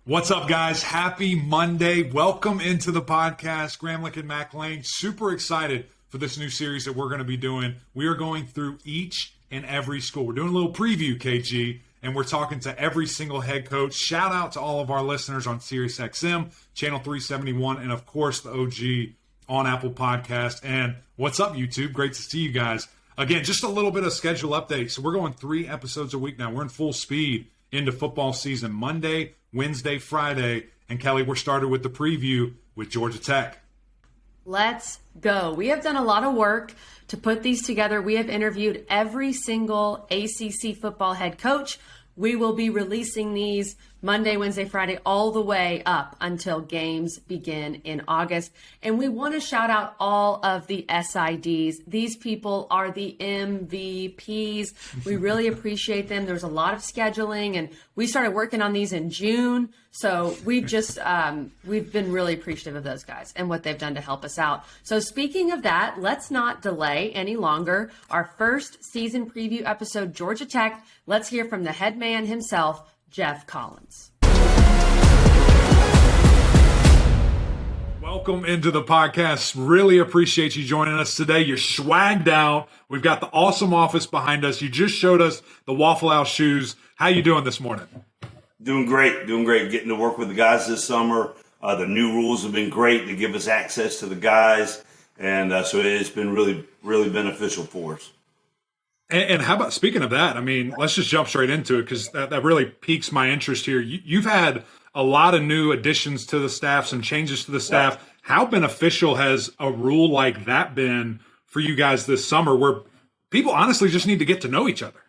What's up, guys? Happy Monday. Welcome into the podcast. Gramlich and Mac Lane. Super excited for this new series that we're going to be doing. We are going through each and every school. We're doing a little preview, KG, and we're talking to every single head coach. Shout out to all of our listeners on SiriusXM, Channel 371, and, of course, the OG on Apple Podcast. And what's up, YouTube? Great to see you guys. Again, just a little bit of schedule update. So we're going 3 episodes a week now. We're in full speed into football season. Monday, Wednesday, Friday, and Kelly, we're started with the preview with Georgia Tech. Let's go. We have done a lot of work to put these together. We have interviewed every single ACC football head coach. We will be releasing these Monday, Wednesday, Friday, all the way up until games begin in August. And we want to shout out all of the SIDs. These people are the MVPs. We really appreciate them. There's a lot of scheduling, and we started working on these in June. So we've just, we've been really appreciative of those guys and what they've done to help us out. So speaking of that, let's not delay any longer. Our first season preview episode, Georgia Tech. Let's hear from the head man himself, Geoff Collins. Welcome into the podcast. Really appreciate you joining us today. You're swagged out. We've got the awesome office behind us. You just showed us the Waffle House shoes. How you doing this morning? Doing great. Getting to work with the guys this summer. The new rules have been great to give us access to the guys. And so it's been really beneficial for us. And how about, speaking of that, I mean, let's just jump straight into it because that really piques my interest here. You've had a lot of new additions to the staff, some changes to the staff. Yeah. How beneficial has a rule like that been for you guys this summer where people honestly just need to get to know each other?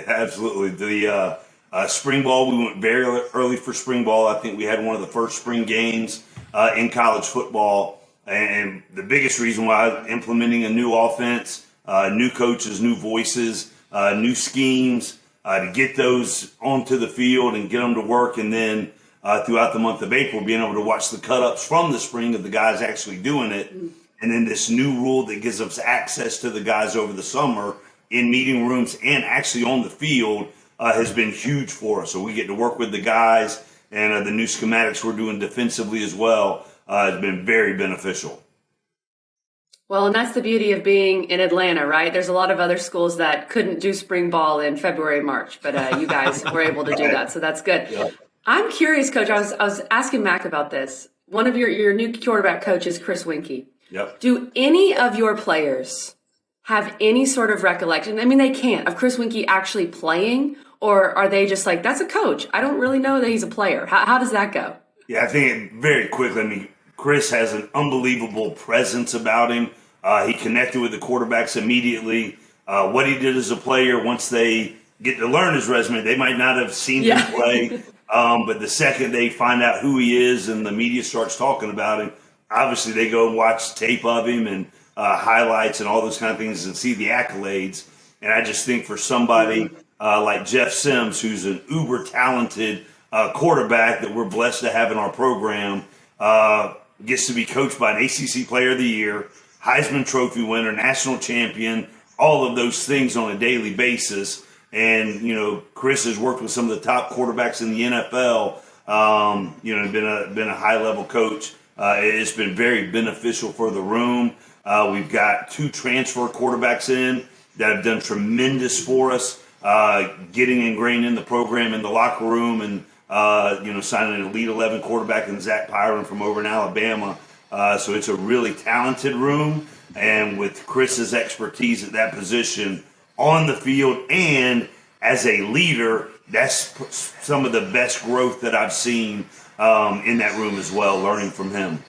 Absolutely. The spring ball, we went very early for spring ball. I think we had one of the first spring games in college football. And the biggest reason why implementing a new offense, new coaches, new voices, new schemes, to get those onto the field and get them to work. And then throughout the month of April, being able to watch the cut-ups from the spring of the guys actually doing it. And then this new rule that gives us access to the guys over the summer in meeting rooms and actually on the field has been huge for us. So we get to work with the guys, and the new schematics we're doing defensively as well has been very beneficial. Well, and that's the beauty of being in Atlanta, right? There's a lot of other schools that couldn't do spring ball in February, March, but you guys were able to do that, so that's good. Yep. I'm curious, Coach. I was asking Mac about this. One of your new quarterback coaches, Chris Winkie. Yep. Do any of your players have any sort of recollection? I mean, they can't, of Chris Winkie actually playing, or are they just like, that's a coach? I don't really know that he's a player. How does that go? Yeah, I think very quickly. I mean, Chris has an unbelievable presence about him. He connected with the quarterbacks immediately. What he did as a player, once they get to learn his resume, they might not have seen him play. But the second they find out who he is and the media starts talking about him, obviously they go and watch tape of him and highlights and all those kind of things and see the accolades. And I just think for somebody like Jeff Sims, who's an uber talented quarterback that we're blessed to have in our program, gets to be coached by an ACC Player of the Year, Heisman Trophy winner, national champion, all of those things on a daily basis. And, you know, Chris has worked with some of the top quarterbacks in the NFL, been a high-level coach. It's been very beneficial for the room. We've got 2 transfer quarterbacks in that have done tremendous for us, getting ingrained in the program, in the locker room, and, signing an Elite 11 quarterback in Zach Pyron from over in Alabama. So it's a really talented room, and with Chris's expertise at that position on the field and as a leader, that's some of the best growth that I've seen in that room as well, learning from him.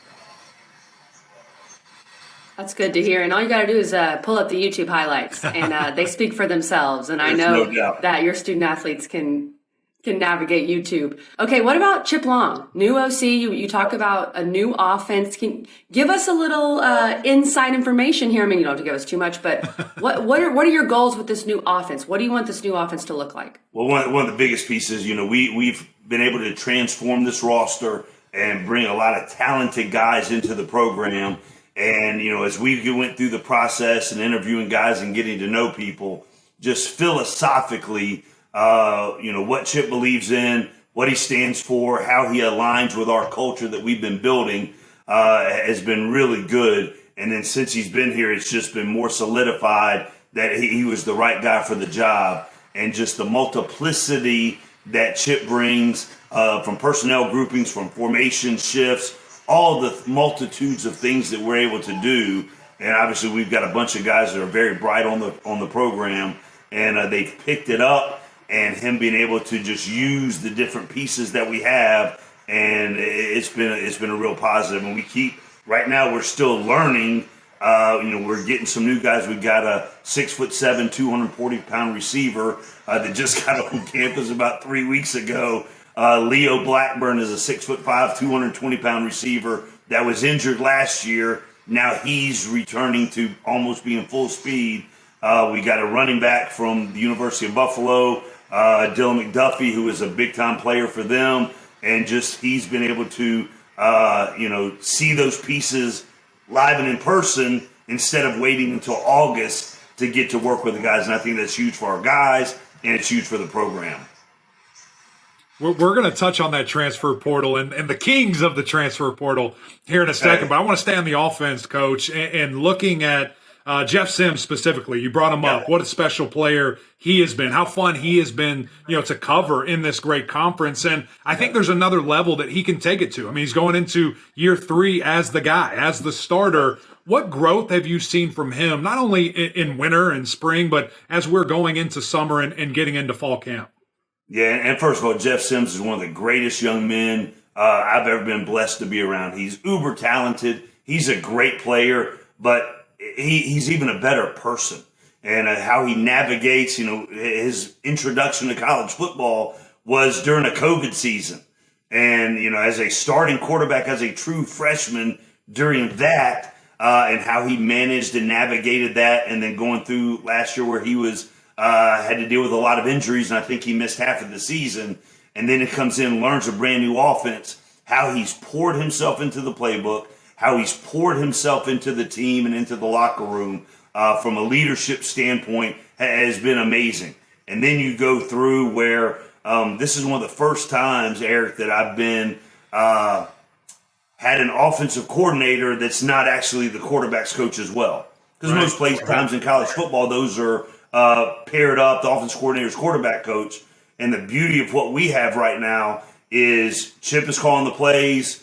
That's good to hear. And all you got to do is pull up the YouTube highlights, and they speak for themselves. And I know that your student athletes can navigate YouTube. Okay, what about Chip Long? New OC, you talk about a new offense. Can give us a little inside information here. I mean, you don't have to give us too much, but what are your goals with this new offense? What do you want this new offense to look like? Well, one of the biggest pieces, we've been able to transform this roster and bring a lot of talented guys into the program. And, as we went through the process and interviewing guys and getting to know people, just philosophically, what Chip believes in, what he stands for, how he aligns with our culture that we've been building, has been really good. And then since he's been here, it's just been more solidified that he was the right guy for the job. And just the multiplicity that Chip brings from personnel groupings, from formation shifts, all the multitudes of things that we're able to do. And obviously we've got a bunch of guys that are very bright on the program, and they've picked it up, and him being able to just use the different pieces that we have. And it's been a real positive. And right now we're still learning. We're getting some new guys. We've got a 6'7", 240-pound receiver that just got on campus about 3 weeks ago. Leo Blackburn is a 6'5", 220-pound receiver that was injured last year. Now he's returning to almost being full speed. We got a running back from the University of Buffalo, Dylan McDuffie, who is a big-time player for them. And just he's been able to, see those pieces live and in person instead of waiting until August to get to work with the guys. And I think that's huge for our guys, and it's huge for the program. We're going to touch on that transfer portal and the kings of the transfer portal here in a second. But I want to stay on the offense, Coach, and looking at Geoff Sims specifically. You brought him up. What a special player he has been. How fun he has been, to cover in this great conference. And I think there's another level that he can take it to. I mean, he's going into year 3 as the guy, as the starter. What growth have you seen from him, not only in winter and spring, but as we're going into summer and getting into fall camp? Yeah, and first of all, Geoff Sims is one of the greatest young men I've ever been blessed to be around. He's uber talented. He's a great player, but he's even a better person. And how he navigates, his introduction to college football was during a COVID season. And, as a starting quarterback, as a true freshman during that, and how he managed and navigated that, and then going through last year where he was had to deal with a lot of injuries, and I think he missed half of the season. And then it comes in, learns a brand new offense, how he's poured himself into the playbook, how he's poured himself into the team and into the locker room from a leadership standpoint has been amazing. And then you go through where this is one of the first times, Eric, that I've been had an offensive coordinator that's not actually the quarterback's coach as well. Because most times in college football, those are paired up, the offensive coordinator's quarterback coach. And the beauty of what we have right now is Chip is calling the plays,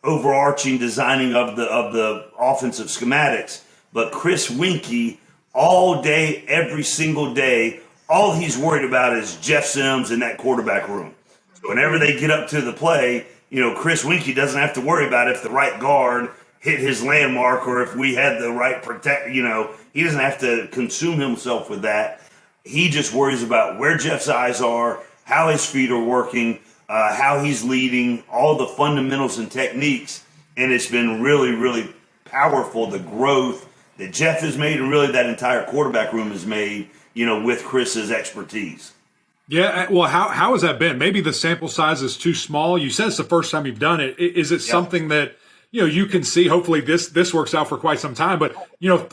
overarching designing of the offensive schematics. But Chris Winkie, all day, every single day, all he's worried about is Geoff Sims in that quarterback room. So whenever they get up to the play, Chris Winkie doesn't have to worry about if the right guard hit his landmark or if we had the right protect. He doesn't have to consume himself with that. He just worries about where Jeff's eyes are, how his feet are working, how he's leading, all the fundamentals and techniques. And it's been really, really powerful, the growth that Geoff has made and really that entire quarterback room has made, with Chris's expertise. Yeah, well, how has that been? Maybe the sample size is too small. You said it's the first time you've done it. Is it something that, you can see? Hopefully this works out for quite some time. But,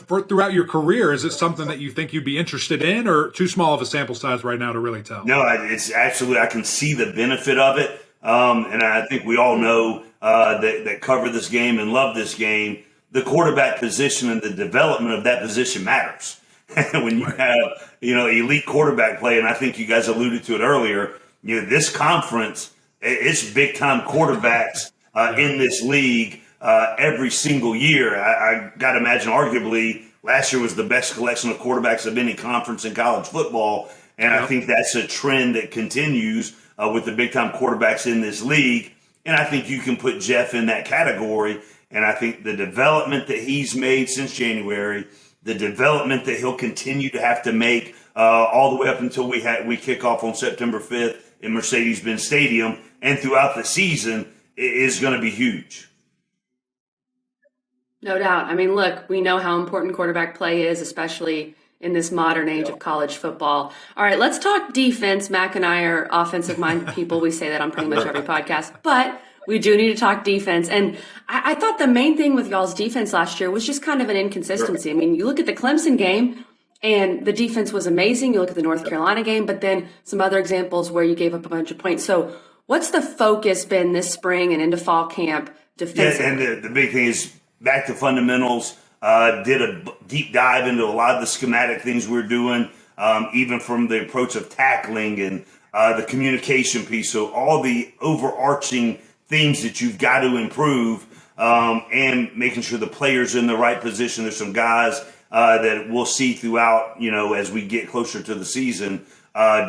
throughout your career, is it something that you think you'd be interested in, or too small of a sample size right now to really tell? No, it's absolutely, I can see the benefit of it. And I think we all know that cover this game and love this game, the quarterback position and the development of that position matters. When you have, elite quarterback play, and I think you guys alluded to it earlier, this conference, it's big-time quarterbacks in this league every single year. I got to imagine, arguably, last year was the best collection of quarterbacks of any conference in college football, and I think that's a trend that continues with the big-time quarterbacks in this league, and I think you can put Geoff in that category, and I think the development that he's made since January, the development that he'll continue to have to make all the way up until we kick off on September 5th in Mercedes-Benz Stadium and throughout the season is going to be huge. No doubt. I mean, look, we know how important quarterback play is, especially in this modern age of college football. All right, let's talk defense. Mac and I are offensive-minded people. We say that on pretty much every podcast. But we do need to talk defense. And I thought the main thing with y'all's defense last year was just kind of an inconsistency. I mean, you look at the Clemson game, and the defense was amazing. You look at the North Carolina game, but then some other examples where you gave up a bunch of points. So What's the focus been this spring and into fall camp defensively? Yeah, and the big thing is back to fundamentals. Did a deep dive into a lot of the schematic things we're doing, even from the approach of tackling and the communication piece. So all the overarching things that you've got to improve, and making sure the players are in the right position. There's some guys that we'll see throughout, as we get closer to the season,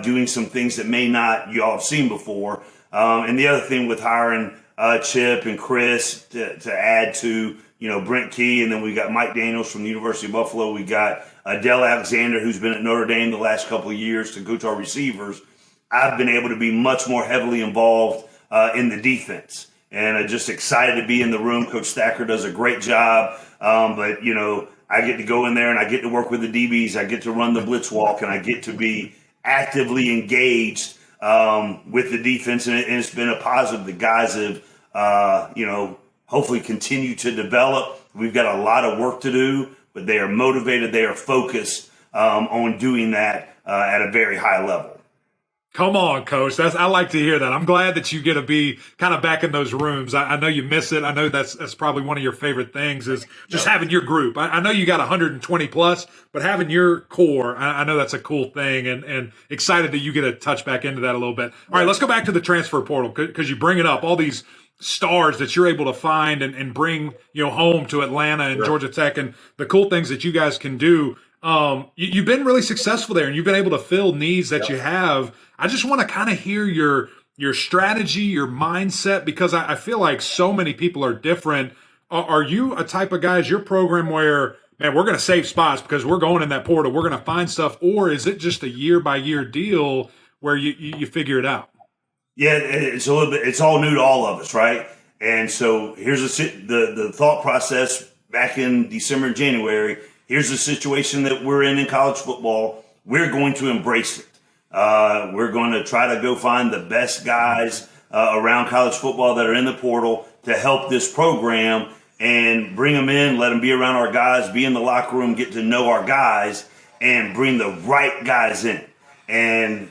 doing some things that may not y'all have seen before. And the other thing with hiring Chip and Chris to add to, Brent Key, and then we got Mike Daniels from the University of Buffalo. We got Dell Alexander, who's been at Notre Dame the last couple of years to coach our receivers. I've been able to be much more heavily involved in the defense. And I'm just excited to be in the room. Coach Stacker does a great job. But, I get to go in there and I get to work with the DBs. I get to run the blitz walk, and I get to be actively engaged with the defense. And it's been a positive. The guys have, hopefully continue to develop. We've got a lot of work to do, but they are motivated. They are focused on doing that at a very high level. Come on, Coach. I like to hear that. I'm glad that you get to be kind of back in those rooms. I know you miss it. I know that's probably one of your favorite things is just having your group. I know you got 120 plus, but having your core, I know that's a cool thing, and excited that you get to touch back into that a little bit. All right, let's go back to the transfer portal because you bring it up, all these stars that you're able to find and bring home to Atlanta and Georgia Tech, and the cool things that you guys can do. You've been really successful there, and you've been able to fill needs that you have. I just want to kind of hear your strategy, your mindset, because I feel like so many people are different. Are you a type of guy, is your program where, man, we're going to save spots because we're going in that portal, we're going to find stuff, or is it just a year-by-year deal where you figure it out? Yeah, it's a little bit. It's all new to all of us, right? And so here's the thought process back in December and January. Here's the situation that we're in college football. We're going to embrace it. We're going to try to go find the best guys around college football that are in the portal to help this program and bring them in, let them be around our guys, be in the locker room, get to know our guys, and bring the right guys in. And,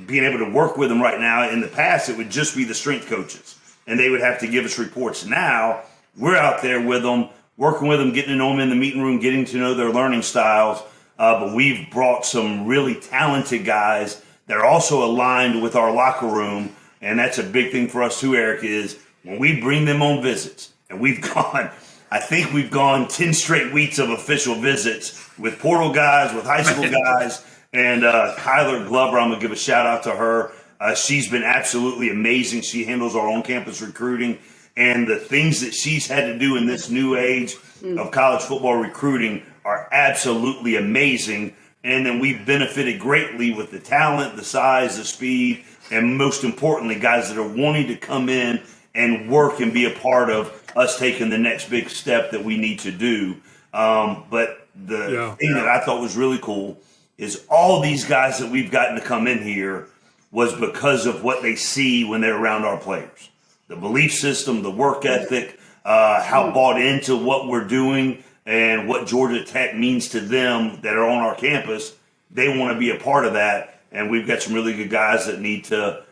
being able to work with them right now, in the past, it would just be the strength coaches, and they would have to give us reports. Now, we're out there with them, working with them, getting to know them in the meeting room, getting to know their learning styles. But we've brought some really talented guys that are also aligned with our locker room. And that's a big thing for us too, Eric, is when we bring them on visits, and I think we've gone 10 straight weeks of official visits with portal guys, with high school guys, and Kyler Glover, I'm going to give a shout out to her. She's been absolutely amazing. She handles our on-campus recruiting. And the things that she's had to do in this new age of college football recruiting are absolutely amazing. And then we've benefited greatly with the talent, the size, the speed, and most importantly, guys that are wanting to come in and work and be a part of us taking the next big step that we need to do. But the thing that I thought was really cool is all these guys that we've gotten to come in here was because of what they see when they're around our players. The belief system, the work ethic, how bought into what we're doing and what Georgia Tech means to them that are on our campus. They want to be a part of that, and we've got some really good guys that need to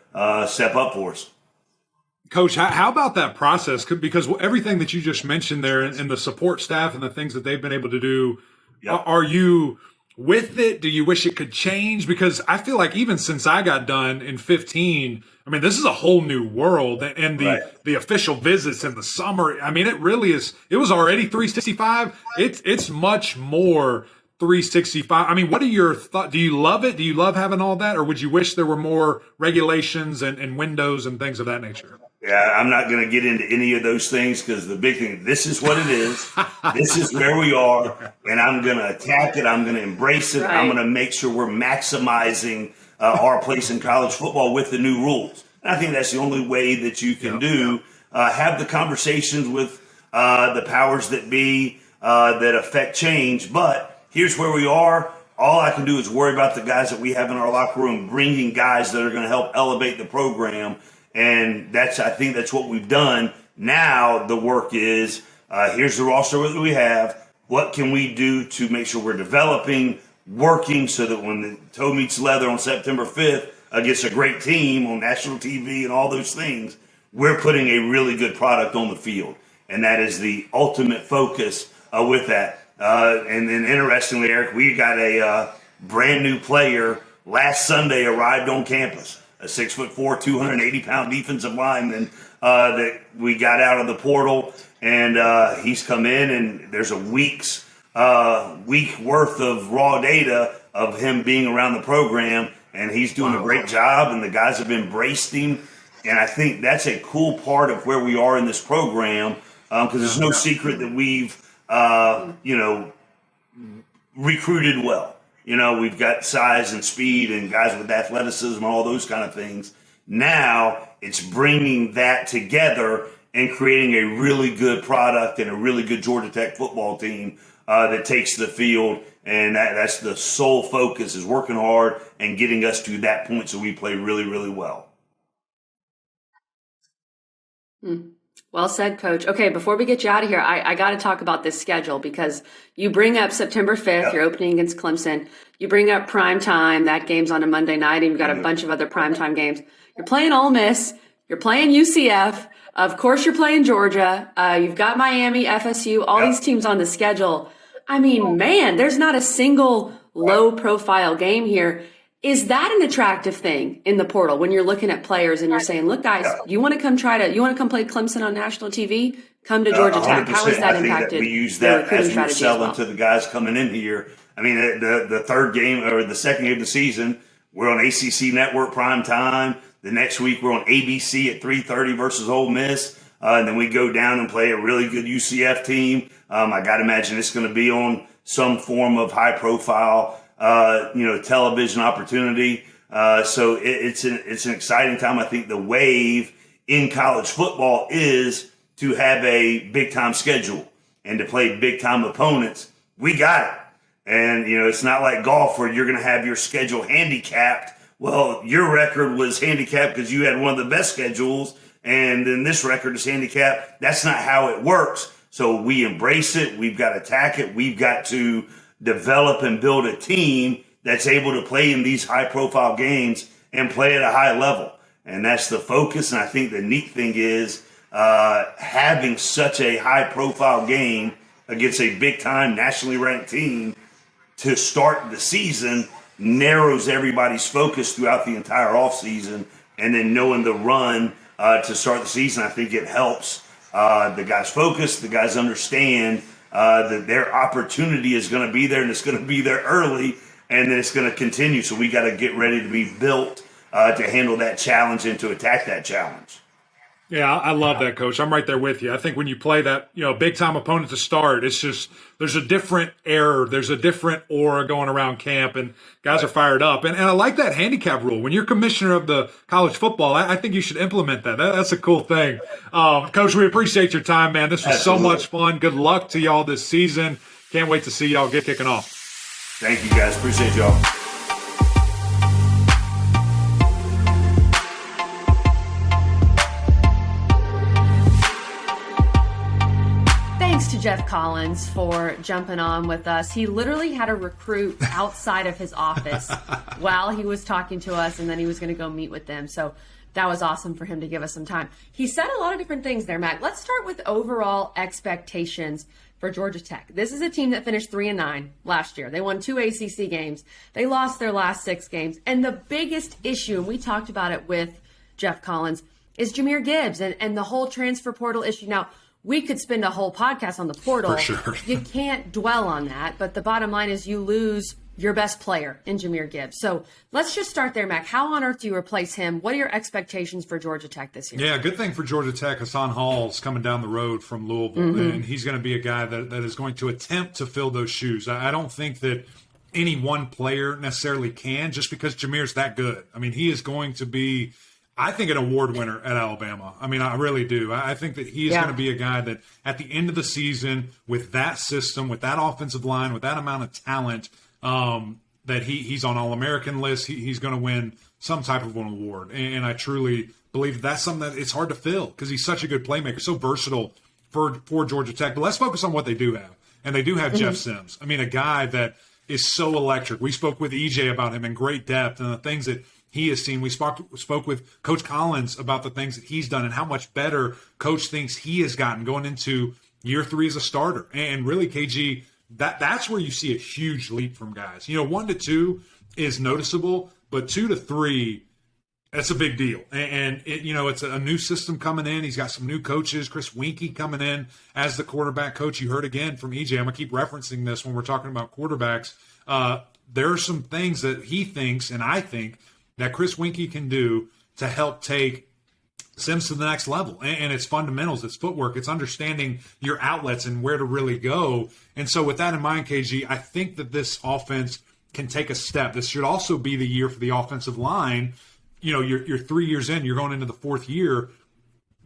step up for us. Coach, how about that process? Because everything that you just mentioned there and the support staff and the things that they've been able to do, are you with it? Do you wish it could change? Because I feel like even since I got done in 2015, I mean, this is a whole new world, and the official visits in the summer. I mean, it really is. It was already 365. It's much more 365. I mean, what are your thoughts? Do you love it? Do you love having all that, or would you wish there were more regulations and windows and things of that nature? Yeah, I'm not going to get into any of those things because the big thing, this is what it is. This is where we are, and I'm going to attack it. I'm going to embrace it. Right. I'm going to make sure we're maximizing our place in college football with the new rules. And I think that's the only way that you can have the conversations with the powers that be that affect change. But here's where we are. All I can do is worry about the guys that we have in our locker room, bringing guys that are going to help elevate the program. And I think that's what we've done. Now the work is, here's the roster that we have. What can we do to make sure we're developing, working so that when the toe meets leather on September 5th, against a great team on national TV and all those things, we're putting a really good product on the field. And that is the ultimate focus with that. And then interestingly, Eric, we got a brand new player last Sunday arrived on campus, a 6'4", 280-pound defensive lineman that we got out of the portal. And he's come in, and there's a week worth of raw data of him being around the program, and he's doing a great job, and the guys have embraced him. And I think that's a cool part of where we are in this program, because there's no secret that we've, recruited well. We've got size and speed and guys with athleticism and all those kind of things. Now it's bringing that together and creating a really good product and a really good Georgia Tech football team that takes the field. And that's the sole focus, is working hard and getting us to that point so we play really, really well. Well said, Coach. Okay, before we get you out of here, I got to talk about this schedule, because you bring up September 5th, you're opening against Clemson. You bring up prime time, that game's on a Monday night, and you've got a bunch of other primetime games. You're playing Ole Miss, you're playing UCF, of course you're playing Georgia, you've got Miami, FSU, all these teams on the schedule. I mean, man, there's not a single low-profile game here. Is that an attractive thing in the portal when you're looking at players and you're saying, look, guys, you want to come play Clemson on national TV? Come to Georgia Tech. How has that impacted? We use that as we're selling to the guys coming in here. I mean, the third game or the second game of the season, we're on ACC Network prime time. The next week we're on ABC at 3:30 versus Ole Miss. And then we go down and play a really good UCF team. I got to imagine it's going to be on some form of high profile television opportunity. So it's an exciting time. I think the wave in college football is to have a big time schedule and to play big time opponents. We got it. And, it's not like golf where you're going to have your schedule handicapped. Well, your record was handicapped because you had one of the best schedules, and then this record is handicapped. That's not how it works. So we embrace it. We've got to attack it. We've got to develop and build a team that's able to play in these high-profile games and play at a high level. And that's the focus. And I think the neat thing is having such a high-profile game against a big-time nationally ranked team to start the season narrows everybody's focus throughout the entire offseason. And then knowing the run to start the season, I think it helps the guys focus, the guys understand that their opportunity is going to be there, and it's going to be there early, and then it's going to continue. So we got to get ready to be built to handle that challenge and to attack that challenge. Yeah, I love that, Coach. I'm right there with you. I think when you play that, big time opponent to start, it's just there's a different air, there's a different aura going around camp, and guys are fired up. And I like that handicap rule. When you're commissioner of the college football, I think you should implement that. That's a cool thing. Coach, we appreciate your time, man. This was so much fun. Good luck to y'all this season. Can't wait to see y'all get kicking off. Thank you, guys. Appreciate y'all. To Geoff Collins for jumping on with us. He literally had a recruit outside of his office while he was talking to us, and then he was going to go meet with them. So that was awesome for him to give us some time. He said a lot of different things there, Matt. Let's start with overall expectations for Georgia Tech. This is a team that finished 3-9 last year. They won 2 ACC games. They lost their last 6 games. And the biggest issue, and we talked about it with Geoff Collins, is Jahmyr Gibbs and the whole transfer portal issue. Now, we could spend a whole podcast on the portal. For sure. You can't dwell on that. But the bottom line is you lose your best player in Jahmyr Gibbs. So let's just start there, Mac. How on earth do you replace him? What are your expectations for Georgia Tech this year? Yeah, good thing for Georgia Tech. Hassan Hall's coming down the road from Louisville, and he's going to be a guy that is going to attempt to fill those shoes. I don't think that any one player necessarily can, just because Jahmyr's that good. I mean, he is going to be, I think, an award winner at Alabama. I mean, I really do. I think that he is going to be a guy that at the end of the season, with that system, with that offensive line, with that amount of talent, that he's on All-American lists, he's going to win some type of an award. And I truly believe that's something that it's hard to fill because he's such a good playmaker, so versatile for Georgia Tech. But let's focus on what they do have. And they do have Jeff Sims. I mean, a guy that is so electric. We spoke with EJ about him in great depth and the things that he has seen. We spoke with Coach Collins about the things that he's done and how much better Coach thinks he has gotten going into year 3 as a starter. And really, KG, that's where you see a huge leap from guys. 1 to 2 is noticeable, but 2 to 3, that's a big deal. And it's a new system coming in. He's got some new coaches. Chris Weinke coming in as the quarterback coach. You heard again from EJ. I'm going to keep referencing this when we're talking about quarterbacks. There are some things that he thinks, and I think, that Chris Weinke can do to help take Sims to the next level. And it's fundamentals, it's footwork, it's understanding your outlets and where to really go. And so with that in mind, KG, I think that this offense can take a step. This should also be the year for the offensive line. You're 3 years in, you're going into the 4th year.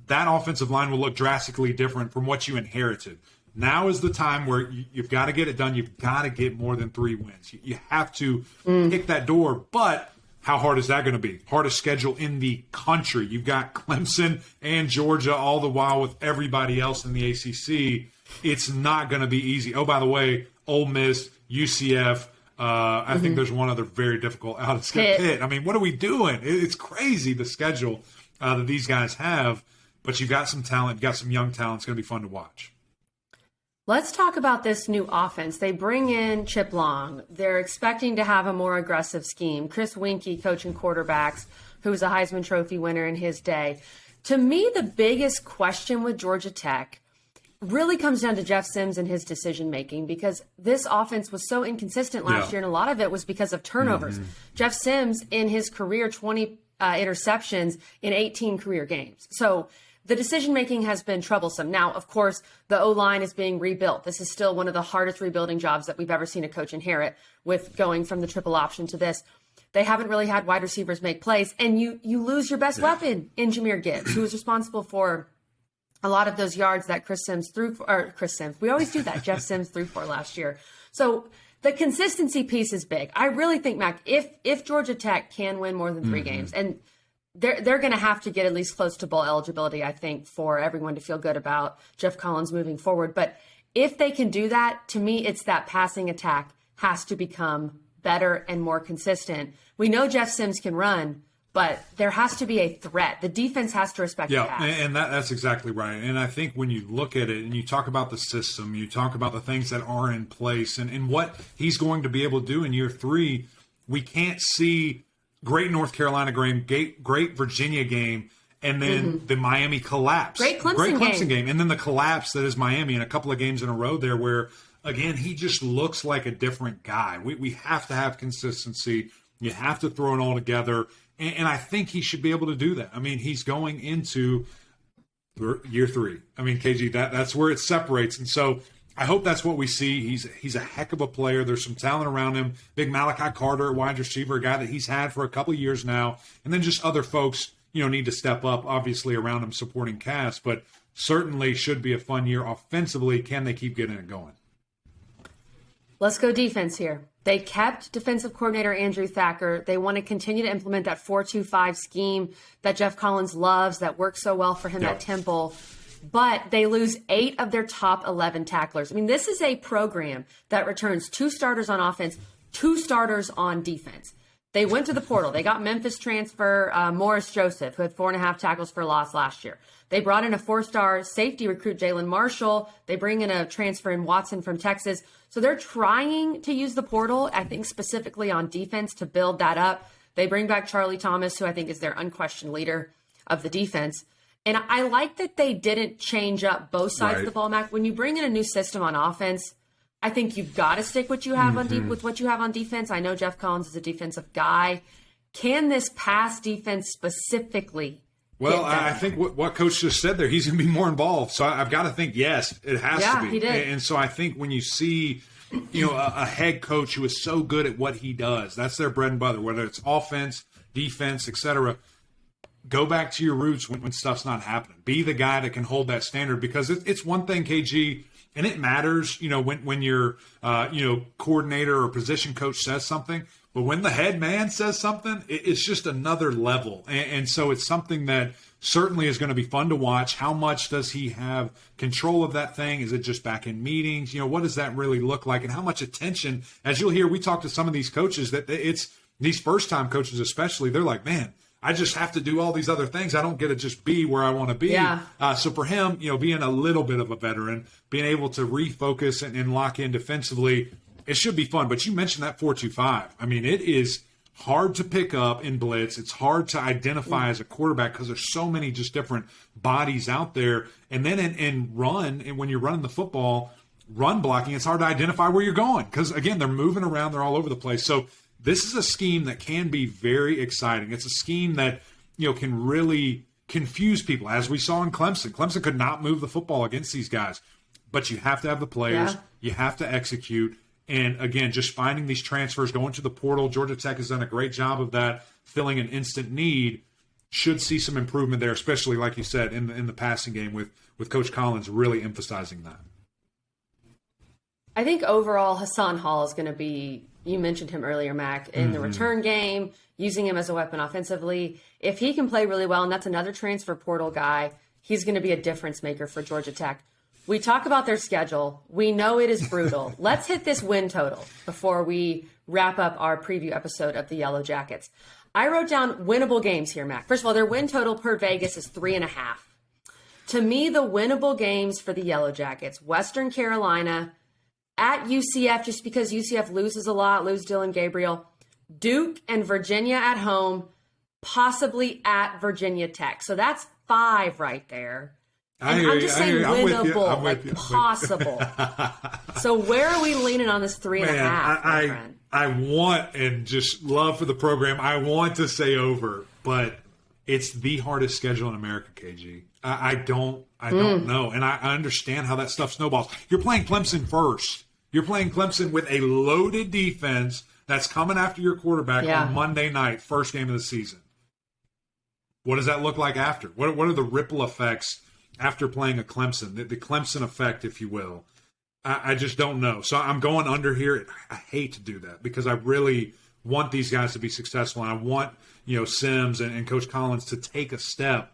That offensive line will look drastically different from what you inherited. Now is the time where you've got to get it done. You've got to get more than 3 wins. You have to kick that door. But how hard is that going to be? Hardest schedule in the country. You've got Clemson and Georgia all the while with everybody else in the ACC. It's not going to be easy. Oh, by the way, Ole Miss, UCF. I think there's one other very difficult out of Pitt. I mean, what are we doing? It's crazy, the schedule that these guys have. But you've got some talent. You've got some young talent. It's going to be fun to watch. Let's talk about this new offense. They bring in Chip Long. They're expecting to have a more aggressive scheme. Chris Weinke coaching quarterbacks, who was a Heisman Trophy winner in his day. To me, the biggest question with Georgia Tech really comes down to Jeff Sims and his decision-making, because this offense was so inconsistent last year, and a lot of it was because of turnovers. Jeff Sims, in his career, 20 interceptions in 18 career games. So the decision-making has been troublesome. Now, of course, the O-line is being rebuilt. This is still one of the hardest rebuilding jobs that we've ever seen a coach inherit, with going from the triple option to this. They haven't really had wide receivers make plays, and you lose your best weapon in Jahmyr Gibbs, who was responsible for a lot of those yards that Chris Sims. We always do that. Jeff Sims threw for last year. So the consistency piece is big. I really think, Mac, if Georgia Tech can win more than 3 games, and they're going to have to get at least close to bowl eligibility, I think, for everyone to feel good about Geoff Collins moving forward. But if they can do that, to me, it's that passing attack has to become better and more consistent. We know Jeff Sims can run, but there has to be a threat. The defense has to respect the pass. And that's exactly right. And I think when you look at it and you talk about the system, you talk about the things that are in place and what he's going to be able to do in year 3, we can't see great North Carolina game, great Virginia game, and then the Miami collapse. Great Clemson game. And then the collapse that is Miami, and a couple of games in a row there where, again, he just looks like a different guy. We have to have consistency. You have to throw it all together. And I think he should be able to do that. I mean, he's going into year 3. I mean, KG, that's where it separates. And so I hope that's what we see. He's a heck of a player. There's some talent around him. Big Malachi Carter, wide receiver, a guy that he's had for a couple of years now. And then just other folks, need to step up, obviously, around him supporting cast. But certainly should be a fun year offensively. Can they keep getting it going? Let's go defense here. They kept defensive coordinator Andrew Thacker. They want to continue to implement that 4-2-5 scheme that Geoff Collins loves, that works so well for him at Temple. But they lose 8 of their top 11 tacklers. I mean, this is a program that returns 2 starters on offense, 2 starters on defense. They went to the portal. They got Memphis transfer Morris Joseph, who had 4.5 tackles for loss last year. They brought in a 4-star safety recruit, Jalen Marshall. They bring in a transfer in Watson from Texas. So they're trying to use the portal, I think, specifically on defense to build that up. They bring back Charlie Thomas, who I think is their unquestioned leader of the defense. And I like that they didn't change up both sides of the ball, Mac. When you bring in a new system on offense, I think you've got to stick what you have with what you have on defense. I know Geoff Collins is a defensive guy. Can this pass defense specifically? Well, I think what Coach just said there, he's going to be more involved. So I've got to think, yes, it has to be. He did. And so I think when you see, a head coach who is so good at what he does, that's their bread and butter, whether it's offense, defense, etc. Go back to your roots when stuff's not happening. Be the guy that can hold that standard, because it's one thing, KG, and it matters, when your coordinator or position coach says something. But when the head man says something, it's just another level. And so it's something that certainly is going to be fun to watch. How much does he have control of that thing? Is it just back in meetings? What does that really look like? And how much attention, as you'll hear, we talk to some of these coaches that These first-time coaches especially, they're like, man, I just have to do all these other things. I don't get to just be where I want to be. Yeah. So for him, being a little bit of a veteran, being able to refocus and lock in defensively, it should be fun. But you mentioned that 4-2-5. I mean, it is hard to pick up in blitz. It's hard to identify as a quarterback because there's so many just different bodies out there. And then in run, and when you're running the football, run blocking, it's hard to identify where you're going because, again, they're moving around. They're all over the place. So this is a scheme that can be very exciting. It's a scheme that, can really confuse people, as we saw in Clemson. Clemson could not move the football against these guys. But you have to have the players. Yeah. You have to execute. And, again, just finding these transfers, going to the portal. Georgia Tech has done a great job of that, filling an instant need. Should see some improvement there, especially, like you said, in the passing game with Coach Collins really emphasizing that. I think overall Hassan Hall is going to be, you mentioned him earlier, Mac, in the return game, using him as a weapon offensively. If he can play really well, and that's another transfer portal guy, he's going to be a difference maker for Georgia Tech. We talk about their schedule. We know it is brutal. Let's hit this win total before we wrap up our preview episode of the Yellow Jackets. I wrote down winnable games here, Mac. First of all, their win total per Vegas is 3.5. To me, the winnable games for the Yellow Jackets, Western Carolina, at UCF, just because UCF loses a lot, lose Dylan Gabriel, Duke and Virginia at home, possibly at Virginia Tech. So that's 5 right there. And I'm just saying winnable, like possible. So where are we leaning on this 3.5? I want, and just love for the program, I want to say over, but it's the hardest schedule in America, KG. I don't know. And I understand how that stuff snowballs. You're playing Clemson first. You're playing Clemson with a loaded defense that's coming after your quarterback on Monday night, first game of the season. What does that look like after? What are the ripple effects after playing a Clemson, the Clemson effect, if you will? I just don't know. So I'm going under here. I hate to do that because I really want these guys to be successful, and I want Sims and Coach Collins to take a step.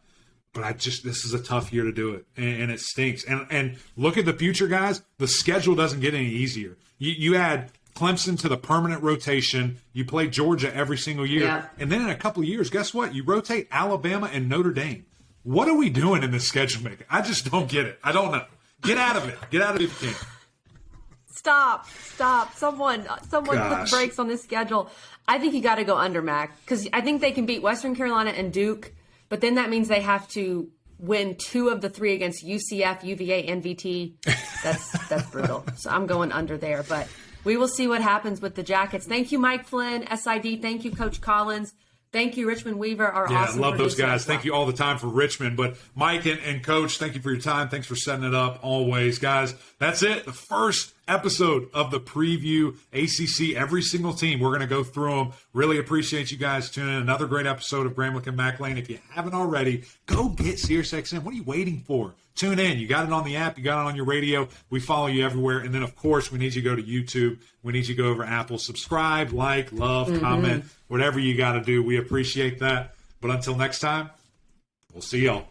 But this is a tough year to do it, and it stinks. And look at the future, guys. The schedule doesn't get any easier. You add Clemson to the permanent rotation. You play Georgia every single year. And then in a couple of years, guess what? You rotate Alabama and Notre Dame. What are we doing in this schedule making? I just don't get it. I don't know. Get out of it. Get out of it if you can. Stop. Someone put brakes on this schedule. I think you got to go under, Mac, because I think they can beat Western Carolina and Duke, but then that means they have to win 2 of the 3 against UCF, UVA, and VT. That's brutal. So I'm going under there, but we will see what happens with the Jackets. Thank you, Mike Flynn, SID. Thank you, Coach Collins. Thank you, Richmond Weaver, our awesome love those producer. guys. Thank you all the time for Richmond. But Mike and Coach, thank you for your time. Thanks for setting it up always. Guys, that's it. The first episode of the preview ACC, every single team. We're going to go through them. Really appreciate you guys tuning in. Another great episode of Gramlich and Mac Lane. If you haven't already, go get SiriusXM. What are you waiting for? Tune in. You got it on the app. You got it on your radio. We follow you everywhere. And then, of course, we need you to go to YouTube. We need you to go over Apple. Subscribe, like, love, comment, whatever you got to do. We appreciate that. But until next time, we'll see y'all.